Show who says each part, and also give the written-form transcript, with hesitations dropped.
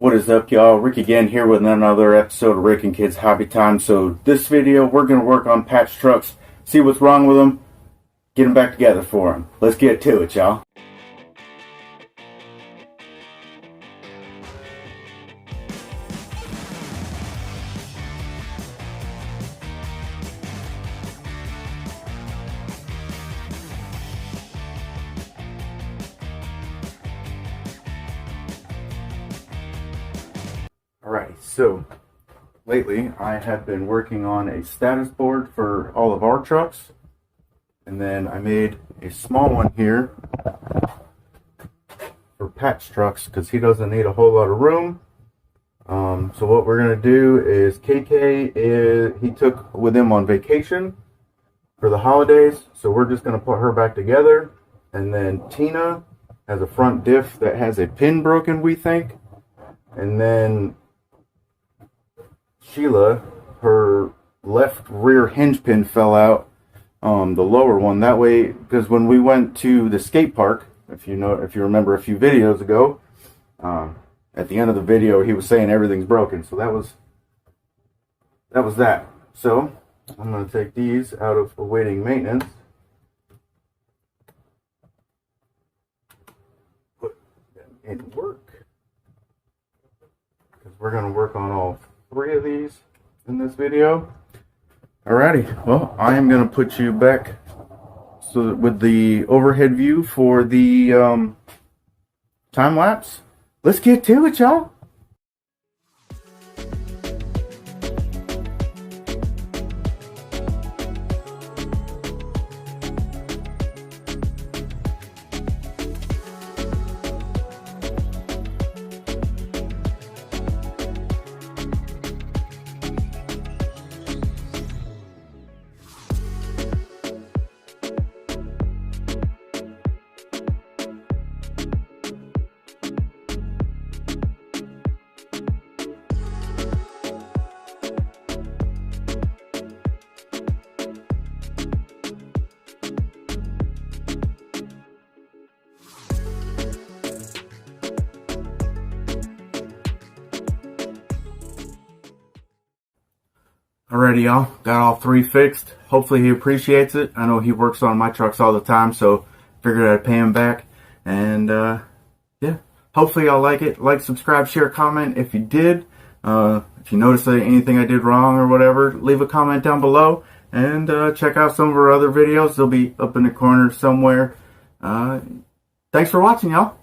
Speaker 1: What is up, y'all? Rick again here with another episode of Rick and Kids Hobby Time. So this video, we're going to work on patch trucks, see what's wrong with them, get them back together for them. Let's get to it, y'all. Alrighty, so lately I have been working on a status board for all of our trucks, and then I made a small one here for Pat's trucks because he doesn't need a whole lot of room. So what we're going to do is he took with him on vacation for the holidays, so we're just going to put her back together. And then Tina has a front diff that has a pin broken, we think, and then Sheila, her left rear hinge pin fell out, the lower one. That way, because when we went to the skate park, if you remember a few videos ago, at the end of the video he was saying everything's broken. So that was that. So I'm going to take these out of awaiting maintenance. Put them in work, because we're going to work on all 3 of these in this video. Alrighty, well, I am going to put you back so with the overhead view for the time lapse. Let's get to it, y'all. Alrighty, y'all, got all 3 fixed. Hopefully he appreciates it. I know he works on my trucks all the time, so figured I'd pay him back. And yeah, hopefully y'all like it. Like, subscribe, share, comment if you did. If you notice anything I did wrong or whatever, leave a comment down below. And check out some of our other videos. They'll be up in the corner somewhere. Thanks for watching, y'all.